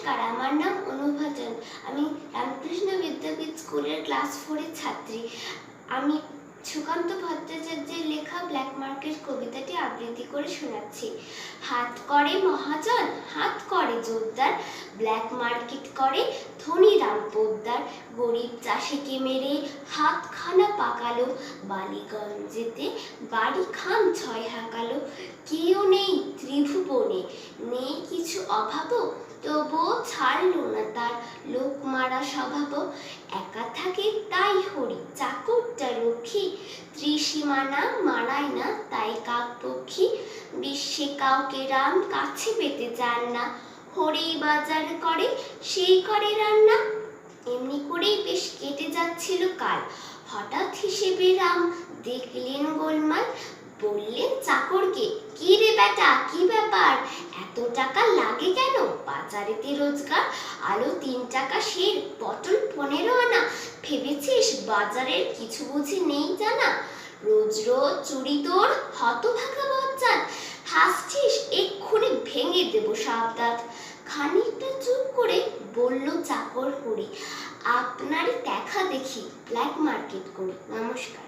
নমস্কার, আমার নাম অনুভাজন। আমি রামকৃষ্ণ বিদ্যাপীঠ স্কুলের ক্লাস 4-এর ছাত্রী। আমি সুকান্ত ভট্টাচার্যের লেখা ব্ল্যাক মার্কেট কবিতাটি আবৃত্তি করে শোনাচ্ছি। হাত করে মহাজন, হাত করে জোরদার, ব্ল্যাক মার্কেট করে ধনী রাম পোদ্দার। গরিব চাষিকে মেরে হাতখানা পাকালো, বালিগঞ্জেতে বাড়ি খান 6 হাঁকালো। কেউ নেই ত্রিভুবনে, নেই কিছু অভাবও, তবুও ছাড়লো না তার লোক মারা স্বভাব। একা থাকে তাই হরি, চাকরটা রক্ষী, ত্রিসীমানা মারায় না তাই কাকপক্ষী। বিশ্বে কাউকে রাম কাছে পেতে চান না, হরি বাজার করে সেই করে রান্না। এমনি করেই বেশ কেটে যাচ্ছিল কাল, হঠাৎ হিসেবে রাম দেখলেন গোলমাল। বললেন চাকরকে, কি রে বেটা, কি ব্যাপার, এত টাকা লাগে কেন, বাজারেতে রোজগার আলো 3 টাকা সের, পটল 15 আনা, ভেবেছিস বাজারের কিছু বুঝি নেই জানা? রোজ রোজ চুরি তোর হতভাগা বজ্জাত, হাসছিস এক্ষুনি ভেঙে দেব সব দাঁত। খানিকটা চুপ করে বলল চাকর হরি, আপনারই দেখা দেখি ব্ল্যাক মার্কেট করি। নমস্কার।